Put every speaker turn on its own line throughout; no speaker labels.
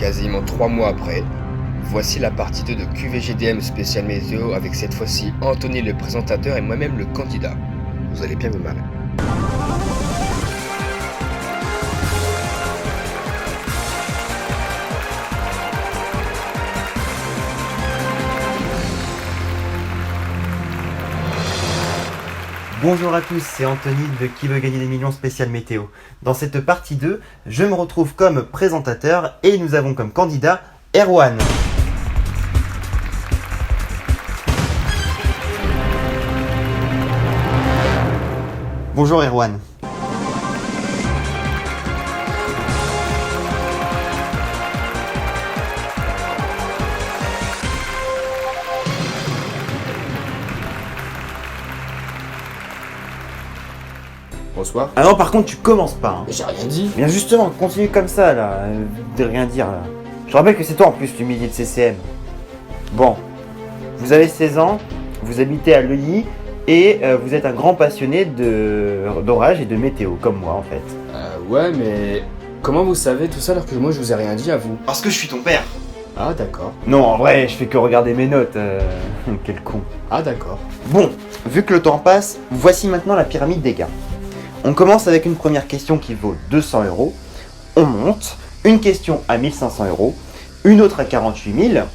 quasiment 3 mois après, voici la partie 2 de QVGDM spécial météo avec cette fois-ci Anthony le présentateur et moi-même le candidat. Vous allez bien vous marrer.
Bonjour à tous, c'est Anthony de Qui veut gagner des millions spécial météo. Dans cette partie 2, je me retrouve comme présentateur et nous avons comme candidat Erwan. Bonjour Erwan.
Bonsoir.
Ah non, par contre, tu commences pas.
J'ai rien dit.
Bien justement, continue comme ça là, de rien dire là. Je rappelle que c'est toi en plus l'humilié de CCM. Bon, vous avez 16 ans, vous habitez à Leuilly et vous êtes un grand passionné d'orage et de météo, comme moi en fait.
Ouais, mais comment vous savez tout ça alors que moi je vous ai rien dit à vous?
Parce que je suis ton père.
Ah d'accord.
Non, en vrai, je fais que regarder mes notes. Quel con.
Ah d'accord.
Bon, vu que le temps passe, voici maintenant la pyramide des gains. On commence avec une première question qui vaut 200 €. On monte, une question à 1500 €, une autre à 48 000,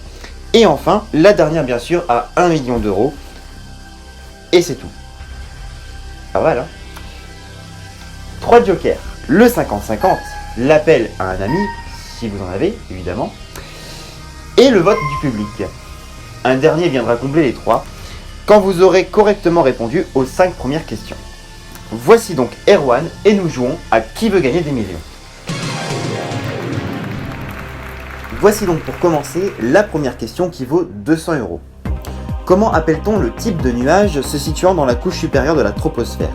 et enfin, la dernière bien sûr à 1 million d'euros. Et c'est tout. Pas mal, hein? 3 jokers. Le 50-50, l'appel à un ami, si vous en avez, évidemment, et le vote du public. Un dernier viendra combler les 3 quand vous aurez correctement répondu aux 5 premières questions. Voici donc Erwan et nous jouons à Qui veut gagner des millions. Voici donc pour commencer la première question qui vaut 200 €. Comment appelle-t-on le type de nuage se situant dans la couche supérieure de la troposphère?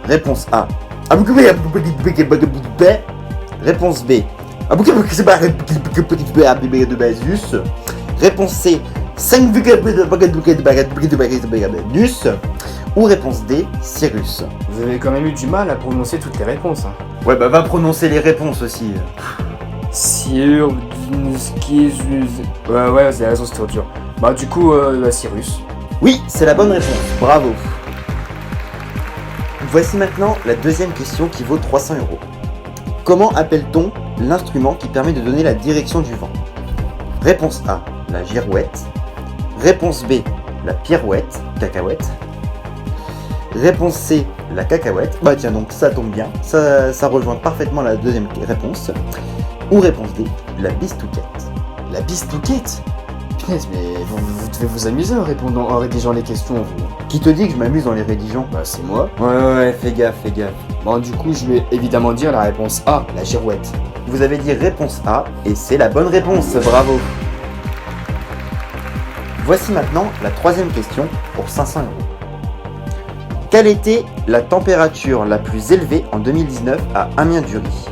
Réponse A. Réponse B. Réponse C. 5 ou réponse D, Cyrus.
Vous avez quand même eu du mal à prononcer toutes les réponses. Hein.
Ouais, bah va prononcer les réponses aussi.
Ouais, c'est la raison, c'était dur. Bah du coup, Cyrus.
Oui, c'est la bonne réponse, bravo. Voici maintenant la deuxième question qui vaut 300 €. Comment appelle-t-on l'instrument qui permet de donner la direction du vent? Réponse A, la girouette. Réponse B, la pirouette, cacahuète. Réponse C, la cacahuète. Bah tiens, donc ça tombe bien, ça rejoint parfaitement la deuxième réponse. Ou réponse D, la bistouquette.
La bistouquette? Punaise, mais vous devez vous amuser en rédigeant les questions, vous.
Qui te dit que je m'amuse en les rédigeant?
Bah c'est moi.
Ouais, fais gaffe.
Bon, du coup, je vais évidemment dire la réponse A, la girouette.
Vous avez dit réponse A, et c'est la bonne réponse, bravo. Voici maintenant la troisième question pour 500 €. Quelle était la température la plus élevée en 2019 à Amiens-Dury?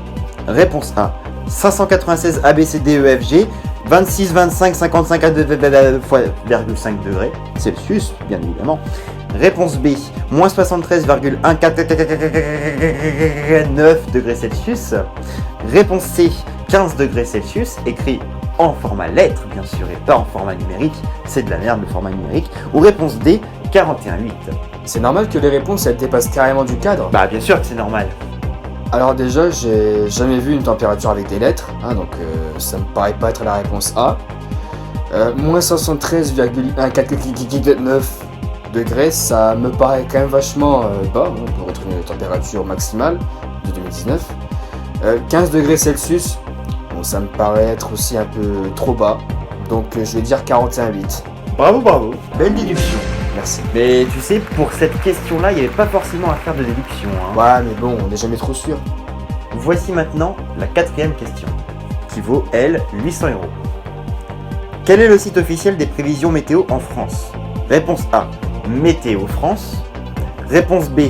Réponse A, 596 ABCDEFG, 26, 25, 55 x,5 degrés Celsius, bien évidemment. Réponse B, moins 73,149 degrés Celsius. Réponse C, 15 degrés Celsius, écrit en format lettre, bien sûr, et pas en format numérique. C'est de la merde, le format numérique. Ou réponse D, 41,8.
C'est normal que les réponses elles dépassent carrément du cadre?
Bah bien sûr que c'est normal.
Alors déjà, j'ai jamais vu une température avec des lettres, hein, donc ça me paraît pas être la réponse A. Moins 73,149 degrés, ça me paraît quand même vachement bas. On peut retrouver une température maximale de 2019. 15 degrés Celsius, bon, ça me paraît être aussi un peu trop bas, donc je vais dire 41,8.
Bravo, belle déduction.
Merci.
Mais tu sais, pour cette question-là, il n'y avait pas forcément à faire de déduction. Hein.
Ouais, mais bon, on n'est jamais trop sûr.
Voici maintenant la quatrième question, qui vaut, elle, 800 €. Quel est le site officiel des prévisions météo en France? Réponse A, Météo France. Réponse B,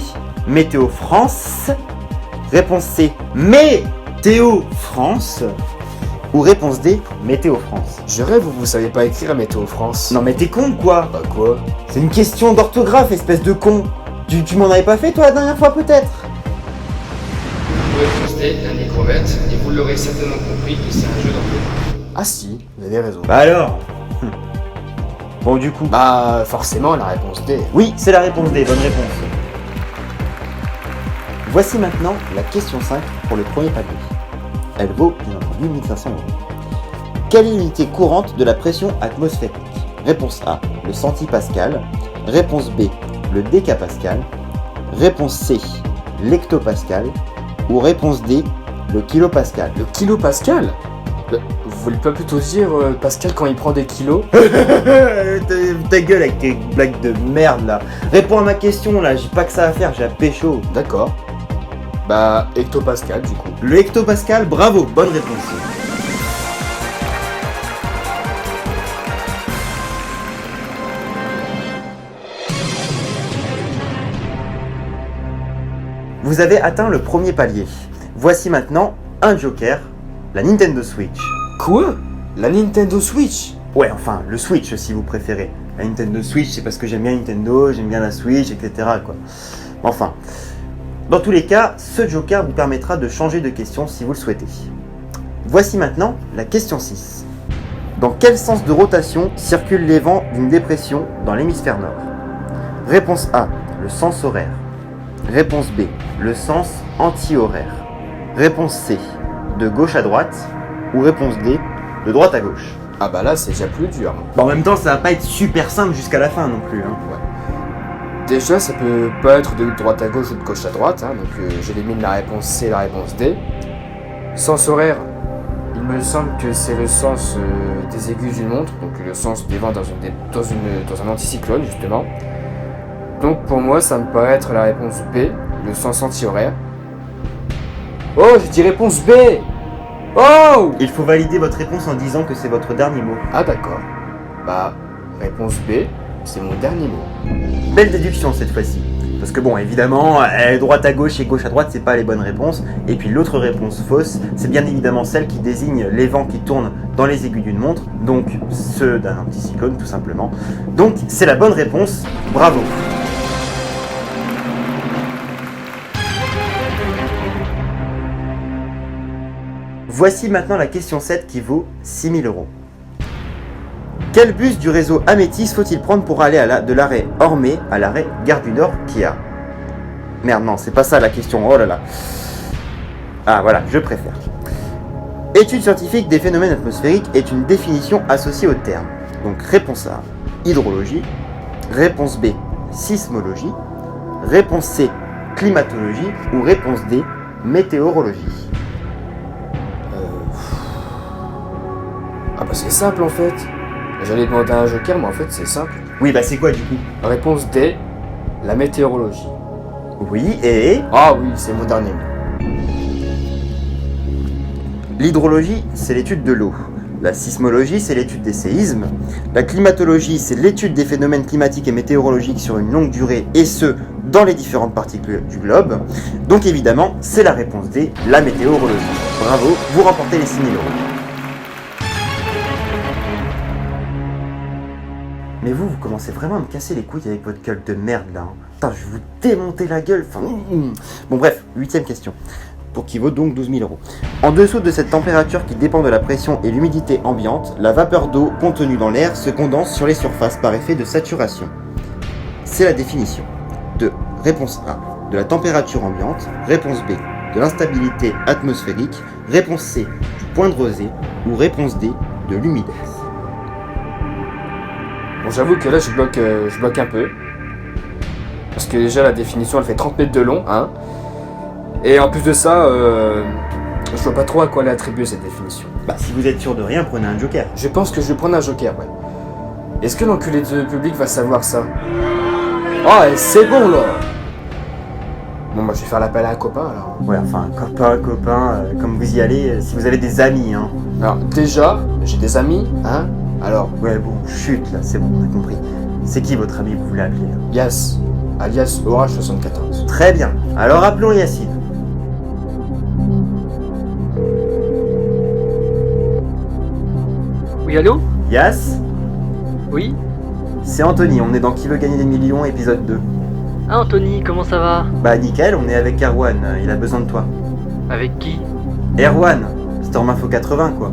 Météo France. Réponse C, Météo France. Ou réponse D, Météo France.
Je rêve où vous savez pas écrire Météo France.
Non mais t'es con quoi?
Bah quoi?
C'est une question d'orthographe, espèce de con. Tu m'en avais pas fait toi la dernière fois peut-être?
Vous pouvez poster un écrevette et vous l'aurez certainement compris que c'est un jeu d'orthographe. Ah si, vous avez raison.
Bah alors Bon, du coup...
Bah, forcément, la réponse D.
Oui, c'est la réponse D, bonne réponse. Voici maintenant la question 5 pour le premier palier. Elle vaut, bien entendu, 1500 €. Quelle est l'unité courante de la pression atmosphérique? Réponse A, le centipascal. Réponse B, le décapascal. Réponse C, l'hectopascal. Ou réponse D, le kilopascal.
Le kilopascal? Vous voulez pas plutôt dire Pascal quand il prend des kilos?
Ta gueule avec tes blagues de merde là. Réponds à ma question là, j'ai pas que ça à faire, j'ai à pécho.
D'accord. Bah, hectopascal du coup.
Le hectopascal, bravo, bonne réponse. Vous avez atteint le premier palier. Voici maintenant un joker, la Nintendo Switch.
Quoi? La Nintendo Switch?
Ouais, enfin, le Switch si vous préférez. La Nintendo Switch, c'est parce que j'aime bien Nintendo, j'aime bien la Switch, etc. quoi. Enfin, dans tous les cas, ce joker vous permettra de changer de question si vous le souhaitez. Voici maintenant la question 6. Dans quel sens de rotation circulent les vents d'une dépression dans l'hémisphère nord? Réponse A, le sens horaire. Réponse B, le sens anti-horaire. Réponse C, de gauche à droite. Ou réponse D, de droite à gauche.
Ah bah là, c'est déjà plus dur.
Bon, en même temps, ça va pas être super simple jusqu'à la fin non plus. Hein.
Ouais. Déjà, ça peut pas être de droite à gauche ou de gauche à droite, hein, donc j'élimine la réponse C et la réponse D. Sens horaire, il me semble que c'est le sens des aiguilles d'une montre, donc le sens des vents dans un anticyclone justement. Donc pour moi, ça me paraît être la réponse B, le sens anti-horaire. Oh, j'ai dit réponse B! Oh!
Il faut valider votre réponse en disant que c'est votre dernier mot.
Ah d'accord. Bah, réponse B, c'est mon dernier mot.
Belle déduction cette fois-ci. Parce que bon, évidemment, droite à gauche et gauche à droite, c'est pas les bonnes réponses. Et puis l'autre réponse fausse, c'est bien évidemment celle qui désigne les vents qui tournent dans les aiguilles d'une montre, donc ceux d'un anticyclone tout simplement. Donc c'est la bonne réponse, bravo. Voici maintenant la question 7 qui vaut 6 000 €. Quel bus du réseau Amétis faut-il prendre pour aller de l'arrêt Ormé à l'arrêt Gare du Nord Kia? Merde, non, c'est pas ça la question, oh là là. Ah voilà, je préfère. Étude scientifique des phénomènes atmosphériques est une définition associée au terme. Donc réponse A, hydrologie. Réponse B, sismologie. Réponse C, climatologie. Ou réponse D, météorologie.
Ah bah c'est simple en fait. J'allais demander un joker, mais en fait c'est simple.
Oui, bah c'est quoi du coup?
Réponse D, la météorologie.
Oui, et...
Ah oui, c'est mon dernier mot.
L'hydrologie, c'est l'étude de l'eau. La sismologie, c'est l'étude des séismes. La climatologie, c'est l'étude des phénomènes climatiques et météorologiques sur une longue durée, et ce, dans les différentes parties du globe. Donc évidemment, c'est la réponse D, la météorologie. Bravo, vous remportez les 6 000 €. Mais vous commencez vraiment à me casser les couilles avec votre gueule de merde là. Hein. Putain, je vais vous démonter la gueule. Enfin, Bon bref, 8ème question. Pour qui vaut donc 12 000 €. En dessous de cette température qui dépend de la pression et l'humidité ambiante, la vapeur d'eau contenue dans l'air se condense sur les surfaces par effet de saturation. C'est la définition de réponse A, de la température ambiante, réponse B, de l'instabilité atmosphérique, réponse C, du point de rosée, ou réponse D, de l'humidité.
Bon, j'avoue que là je bloque un peu. Parce que déjà la définition elle fait 30 mètres de long, hein. Et en plus de ça, je vois pas trop à quoi elle est attribuée cette définition.
Bah si vous êtes sûr de rien, prenez un joker.
Je pense que je vais prendre un joker, ouais. Est-ce que l'enculé de public va savoir ça? Oh, c'est bon là. Bon bah je vais faire l'appel à un copain alors.
Ouais, enfin, copain, comme vous y allez, si vous avez des amis, hein.
Alors déjà, j'ai des amis, hein. Alors,
Ouais, bon, chut, là, c'est bon, on a compris. C'est qui votre ami que vous voulez appeler là?
Yas, alias Orage74.
Très bien, alors appelons Yacine.
Oui, allô?
Yass,
Oui?
c'est Anthony, on est dans Qui veut gagner des millions, épisode 2.
Ah, Anthony, comment ça va?
Bah nickel, on est avec Erwan, il a besoin de toi.
Avec qui?
Erwan, Storm Info 80 quoi.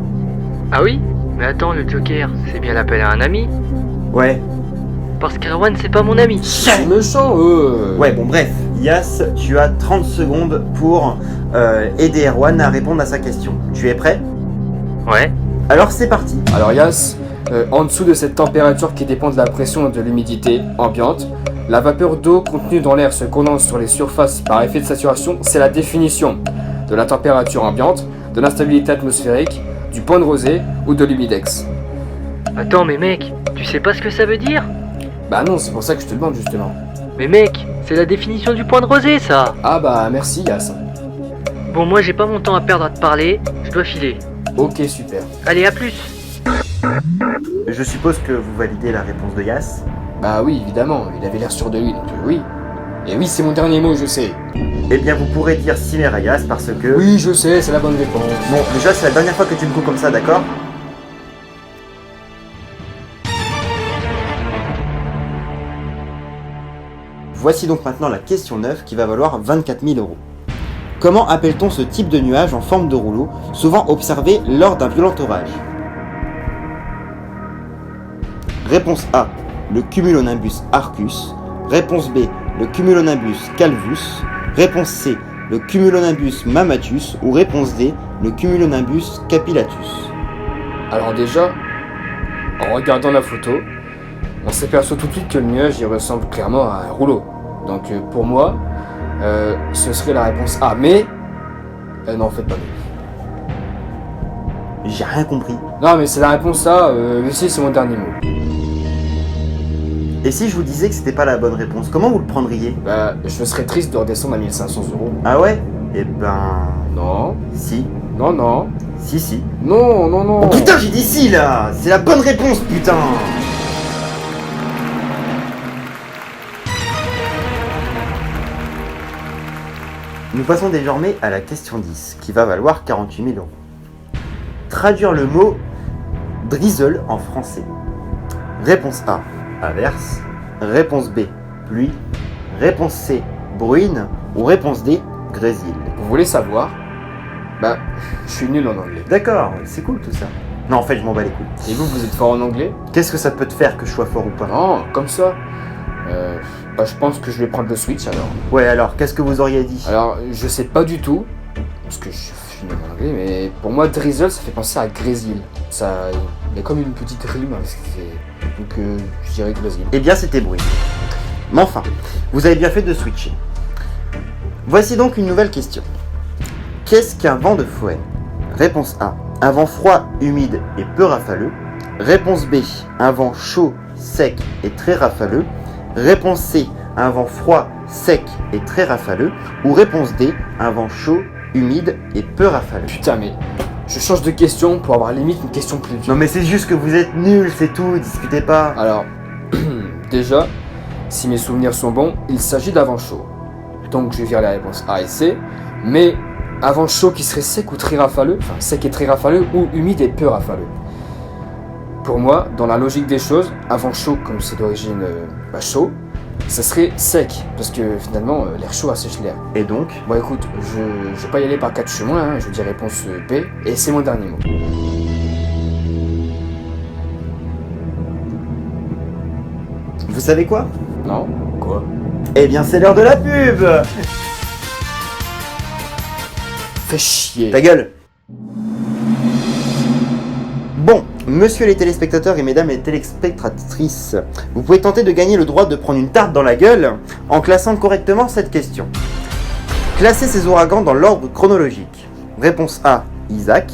Ah oui? Mais attends, le Joker, c'est bien l'appel à un ami?
Ouais.
Parce qu'Erwan, c'est pas mon ami.
C'est méchant,
Ouais, bon, bref. Yas, tu as 30 secondes pour aider Erwan à répondre à sa question. Tu es prêt?
Ouais.
Alors, c'est parti.
Alors Yas, en dessous de cette température qui dépend de la pression et de l'humidité ambiante, la vapeur d'eau contenue dans l'air se condense sur les surfaces par effet de saturation. C'est la définition de la température ambiante, de l'instabilité atmosphérique, du point de rosée ou de l'humidex.
Attends, mais mec, tu sais pas ce que ça veut dire?
Bah non, c'est pour ça que je te demande justement.
Mais mec, c'est la définition du point de rosée, ça.
Ah bah merci Yas.
Bon, moi j'ai pas mon temps à perdre à te parler, je dois filer.
Ok, super.
Allez, à plus.
Je suppose que vous validez la réponse de Yas.
Bah oui, évidemment, il avait l'air sûr de lui, donc oui. Et oui, c'est mon dernier mot, je sais.
Eh bien, vous pourrez dire Cimer à Yas parce que...
Oui, je sais, c'est la bonne réponse.
Bon, déjà, c'est la dernière fois que tu me coups comme ça, d'accord? Voici donc maintenant la question 9 qui va valoir 24 000 euros. Comment appelle-t-on ce type de nuage en forme de rouleau, souvent observé lors d'un violent orage? Réponse A, le cumulonimbus arcus. Réponse B, le cumulonimbus calvus. Réponse C, le cumulonimbus mammatus. Ou réponse D, le cumulonimbus capillatus.
Alors déjà, en regardant la photo, on s'aperçoit tout de suite que le nuage il ressemble clairement à un rouleau. Donc pour moi, ce serait la réponse A. Mais non, faites pas mieux.
J'ai rien compris.
Non, mais c'est la réponse A. Si, c'est mon dernier mot.
Et si je vous disais que c'était pas la bonne réponse, comment vous le prendriez?
Bah, je serais triste de redescendre à 1500 euros.
Ah ouais? Eh ben...
Non,
Si.
non, non,
Si.
non, non, non.
Oh putain, j'ai dit si là! C'est la bonne réponse, putain! Nous passons désormais à la question 10, qui va valoir 48 000 euros. Traduire le mot drizzle en français. Réponse A, averse. Réponse B, pluie. Réponse C, bruine. Ou réponse D, grésil.
Vous voulez savoir? Bah, je suis nul en anglais.
D'accord, c'est cool tout ça. Non, en fait, je m'en bats les couilles.
Et vous, vous êtes fort en anglais?
Qu'est-ce que ça peut te faire que je sois fort ou pas?
Non, comme ça. Bah, je pense que je vais prendre le Switch alors.
Ouais, alors, qu'est-ce que vous auriez dit?
Alors, je sais pas du tout, parce que je suis nul en anglais, mais pour moi, drizzle, ça fait penser à grésil. Ça, il y a comme une petite rime, donc je dirais grésil.
Eh bien, c'était bruine. Mais enfin, vous avez bien fait de switcher. Voici donc une nouvelle question. Qu'est-ce qu'un vent de fouet? Réponse A, un vent froid, humide et peu rafaleux. Réponse B, un vent chaud, sec et très rafaleux. Réponse C, un vent froid, sec et très rafaleux. Ou réponse D, un vent chaud, humide et peu rafaleux.
Putain, mais je change de question pour avoir limite une question plus dure.
Non mais c'est juste que vous êtes nuls, c'est tout, discutez pas.
Alors, déjà, si mes souvenirs sont bons, il s'agit d'avant chaud. Donc je vais dire les réponses A et C, mais avant chaud qui serait sec ou très rafaleux, enfin sec et très rafaleux, ou humide et peu rafaleux. Pour moi, dans la logique des choses, avant chaud, comme c'est d'origine chaud, ça serait sec, parce que finalement l'air chaud assèche l'air.
Et donc?
Bon écoute, je vais pas y aller par quatre chemins, hein, je vais dire réponse B, et c'est mon dernier mot.
Vous savez quoi?
Non? Quoi?
Eh bien c'est l'heure de la pub!
Fais chier.
Ta gueule! Bon, monsieur les téléspectateurs et mesdames les téléspectatrices, vous pouvez tenter de gagner le droit de prendre une tarte dans la gueule en classant correctement cette question. Classez ces ouragans dans l'ordre chronologique. Réponse A, Isaac.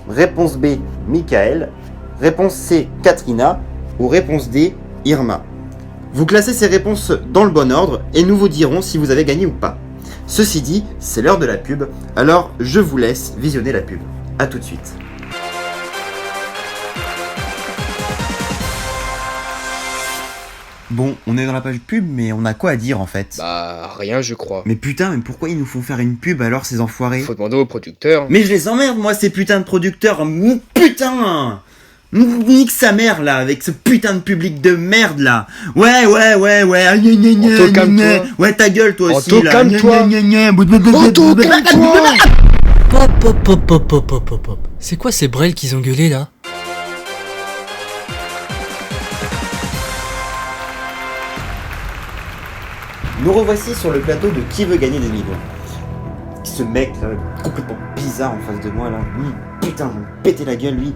Réponse B, Michael. Réponse C, Katrina. Ou réponse D, Irma. Vous classez ces réponses dans le bon ordre et nous vous dirons si vous avez gagné ou pas. Ceci dit, c'est l'heure de la pub, alors je vous laisse visionner la pub. A tout de suite. Bon, on est dans la page pub, mais on a quoi à dire en fait?
Bah rien je crois.
Mais putain, mais pourquoi ils nous font faire une pub alors ces enfoirés?
Faut demander au producteur.
Mais je les emmerde moi ces putains de producteurs. Putain, nique sa mère là avec ce putain de public de merde là. Ouais.
Anto, calme-toi.
Ouais, ta gueule toi aussi
Anto,
là.
calme-toi.
Anto, calme-toi.
Hop. C'est quoi ces brels qu'ils ont gueulé là?
Nous revoici sur le plateau de Qui veut gagner des millions. Ce mec là, complètement bizarre en face de moi là, putain, il m'a pété la gueule lui.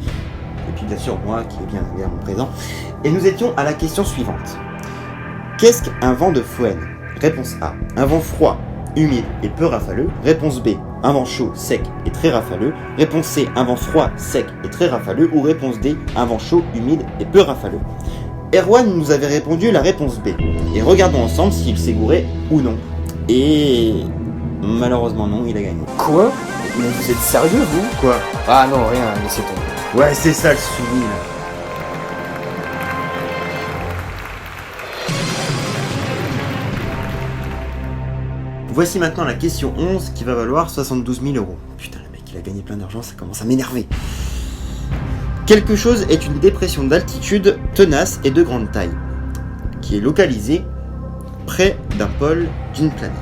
Et puis bien sûr moi qui est bien présent. Et nous étions à la question suivante. Qu'est-ce qu'un vent de Foehn? Réponse A, un vent froid, humide et peu rafaleux. Réponse B, un vent chaud, sec et très rafaleux. Réponse C, un vent froid, sec et très rafaleux. Ou réponse D, un vent chaud, humide et peu rafaleux. Erwan nous avait répondu la réponse B. Et regardons ensemble s'il s'est gouré ou non. Et malheureusement non, il a gagné.
Quoi? Mais vous êtes sérieux, vous?
Quoi?
Ah non, rien, laissez tomber.
Ouais, c'est ça le soumis là. Voici maintenant la question 11 qui va valoir 72 000 euros. Putain, le mec il a gagné plein d'argent, ça commence à m'énerver. Quelque chose est une dépression d'altitude tenace et de grande taille, qui est localisée près d'un pôle d'une planète.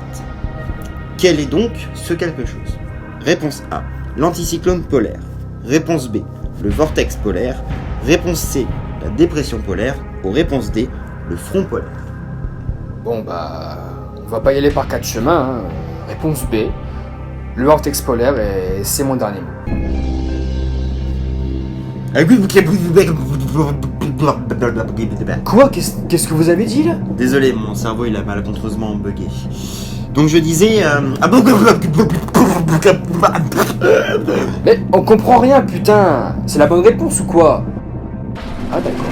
Quel est donc ce quelque chose? Réponse A, l'anticyclone polaire. Réponse B, le vortex polaire. Réponse C, la dépression polaire. Ou réponse D, le front polaire.
Bon bah, on va pas y aller par quatre chemins, hein. Réponse B, le vortex polaire et c'est mon dernier mot. Quoi? Qu'est-ce que vous avez dit là?
Désolé, mon cerveau il a malencontreusement bugué. Donc je disais...
Mais on comprend rien, putain. C'est la bonne réponse ou quoi? Ah d'accord.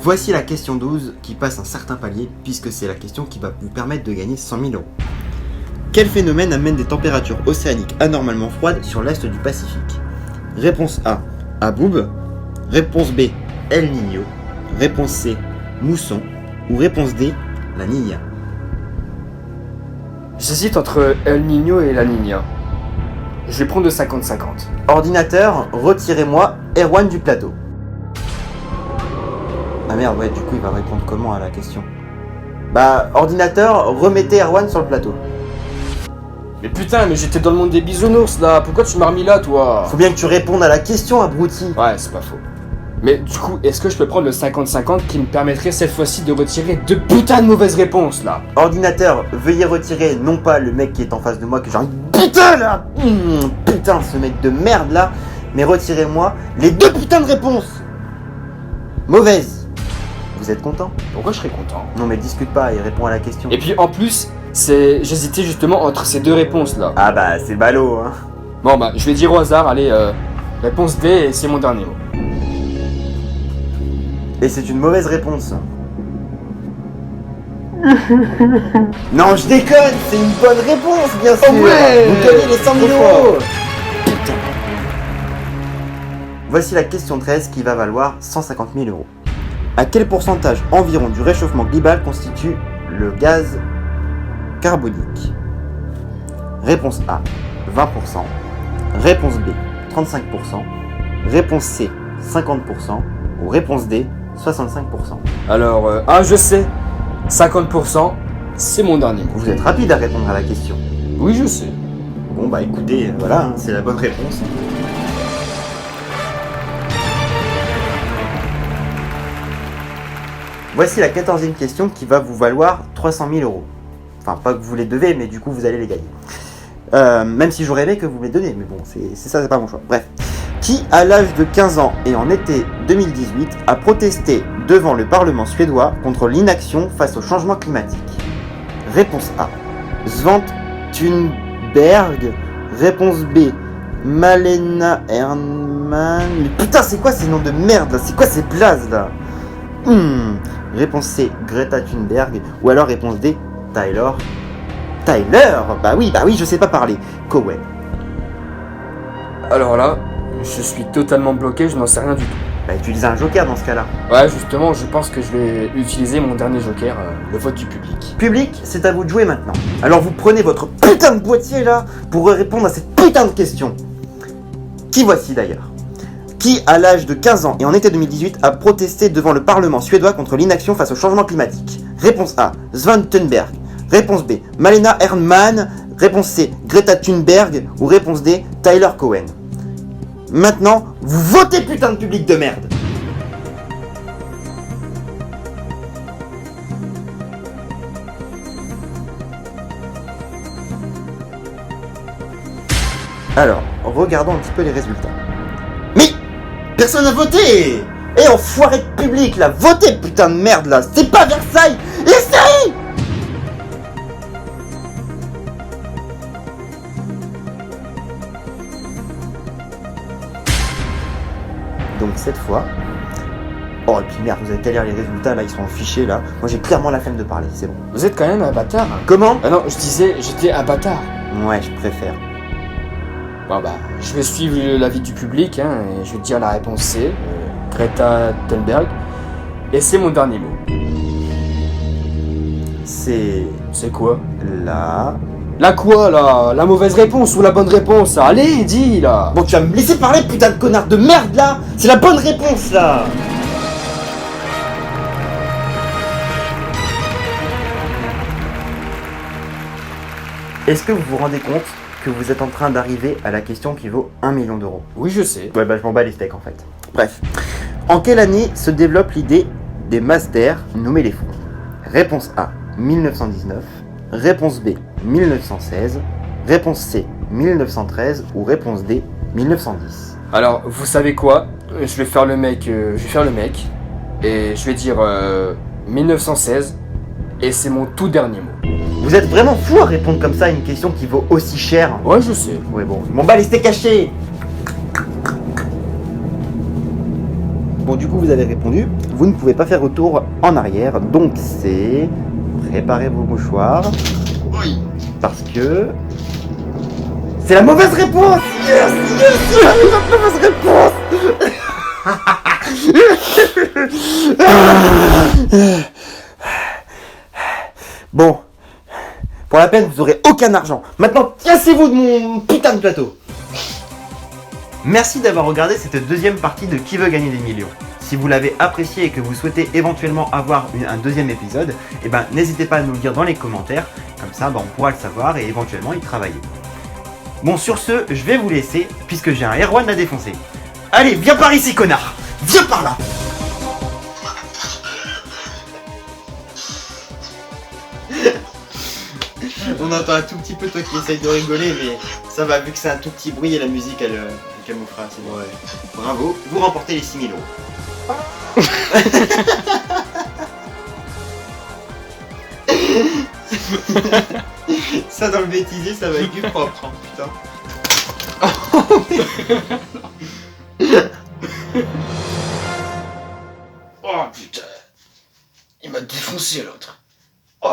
Voici la question 12 qui passe un certain palier puisque c'est la question qui va vous permettre de gagner 100 000 euros. Quel phénomène amène des températures océaniques anormalement froides sur l'est du Pacifique? Réponse A, Aboub. Réponse B, El Niño. Réponse C, Mousson. Ou réponse D, la Niña.
J'hésite entre El Niño et la Niña. Je vais prendre le 50-50.
Ordinateur, retirez-moi Erwan du plateau. Ah merde, ouais, du coup il va répondre comment à la question? Bah, ordinateur, remettez Erwan sur le plateau.
Mais putain, mais j'étais dans le monde des bisounours là, pourquoi tu m'as remis là toi?
Faut bien que tu répondes à la question, abruti.
Ouais, c'est pas faux. Mais du coup, est-ce que je peux prendre le 50-50 qui me permettrait cette fois-ci de retirer deux putains de mauvaises réponses là?
Ordinateur, veuillez retirer non pas le mec qui est en face de moi que j'ai envie de putain là, putain ce mec de merde là, mais retirez-moi les deux putains de réponses mauvaises. Vous êtes content?
Pourquoi je serais content?
Non mais discute pas et réponds à la question.
Et puis en plus, j'hésitais justement entre ces deux réponses là.
Ah bah c'est ballot hein.
Bon bah, je vais dire au hasard, allez, réponse D et c'est mon dernier mot.
Et c'est une mauvaise réponse. Non je déconne, c'est une bonne réponse bien sûr.
Oh ouais,
vous gagnez les 100 000
trop
euros.
fort.
Putain. Voici la question 13 qui va valoir 150 000 euros. À quel pourcentage environ du réchauffement global constitue le gaz carbonique? Réponse A, 20%. Réponse B, 35%. Réponse C, 50%. Ou réponse D, 65%.
Alors, je sais, 50%, c'est mon dernier mot.
Vous êtes rapide à répondre à la question.
Oui, je sais.
Bon bah écoutez, voilà, hein, c'est la bonne réponse. Voici la 14e question qui va vous valoir 300 000 euros. Enfin, pas que vous les devez, mais du coup vous allez les gagner. Même si j'aurais aimé que vous me les donniez, mais bon, c'est ça, c'est pas mon choix. Bref. Qui, à l'âge de 15 ans et en été 2018, a protesté devant le Parlement suédois contre l'inaction face au changement climatique? Réponse A, Svante Thunberg. Réponse B, Malena Ernman. Mais putain, c'est quoi ces noms de merde là? C'est quoi ces blazes là? Réponse C, Greta Thunberg. Ou alors réponse D, Tyler, bah oui, je sais pas parler. Cowen.
Alors là, je suis totalement bloqué, je n'en sais rien du tout.
Bah utilise un joker dans ce cas-là.
Ouais, justement, je pense que je vais utiliser mon dernier joker, le vote du public.
Public, c'est à vous de jouer maintenant. Alors vous prenez votre putain de boîtier là pour répondre à cette putain de question. Qui voici d'ailleurs? Qui, à l'âge de 15 ans et en été 2018, a protesté devant le Parlement suédois contre l'inaction face au changement climatique? Réponse A, Svante Thunberg. Réponse B, Malena Ernman. Réponse C, Greta Thunberg. Ou réponse D, Tyler Cowen. Maintenant, vous votez putain de public de merde. Alors, regardons un petit peu les résultats. Mais personne n'a voté. Eh enfoiré de public là, votez putain de merde là, c'est pas Versailles, essayez. Donc cette fois... Oh et puis merde, vous avez qu'à lire les résultats là, ils sont fichés là. Moi j'ai clairement la flemme de parler, c'est bon.
Vous êtes quand même un bâtard. Hein.
Comment?
Ah non, je disais, j'étais un bâtard.
Ouais, je préfère.
Bon bah, je vais suivre l'avis du public, hein, et je vais te dire la réponse C, Greta Thunberg. Et c'est mon dernier mot.
C'est
quoi?
là.
La quoi là? La mauvaise réponse ou la bonne réponse? Allez, dis là.
Bon, tu vas me laisser parler, putain de connard de merde là. C'est la bonne réponse là. Est-ce que vous vous rendez compte que vous êtes en train d'arriver à la question qui vaut 1 million d'euros?
Oui, je sais.
Ouais, bah je m'en bats les steaks en fait. Bref. En quelle année se développe l'idée des masses d'air nommées les fonds? Réponse A, 1919. Réponse B, 1916. Réponse C, 1913. Ou réponse D, 1910.
Alors, vous savez quoi? Je vais faire le mec, et je vais dire 1916, et c'est mon tout dernier mot.
Vous êtes vraiment fou à répondre comme ça à une question qui vaut aussi cher?
Ouais, je sais.
Ouais bon, je m'en bats les steaks cachés. Bon, du coup, vous avez répondu. Vous ne pouvez pas faire retour en arrière. Donc, c'est... Préparez vos mouchoirs.
Oui.
Parce que... C'est la mauvaise réponse. Yes, yes, c'est la mauvaise réponse. Bon. Pour la peine, vous aurez aucun argent. Maintenant, cassez-vous de mon putain de plateau. Merci d'avoir regardé cette deuxième partie de Qui veut gagner des millions. Si vous l'avez apprécié et que vous souhaitez éventuellement avoir un deuxième épisode, eh ben, n'hésitez pas à nous le dire dans les commentaires, comme ça on pourra le savoir et éventuellement y travailler. Bon, sur ce, je vais vous laisser, puisque j'ai un Erwan à défoncer. Allez, viens par ici, connard. Viens par là. On entend un tout petit peu toi qui essaye de rigoler, mais ça va, vu que c'est un tout petit bruit et la musique elle camouflera, c'est bon. Ouais. Bravo, vous remportez les 6 000 euros. Ça dans le bêtisier, ça va être du propre, hein, putain.
Oh putain, il m'a défoncé l'autre. Oh.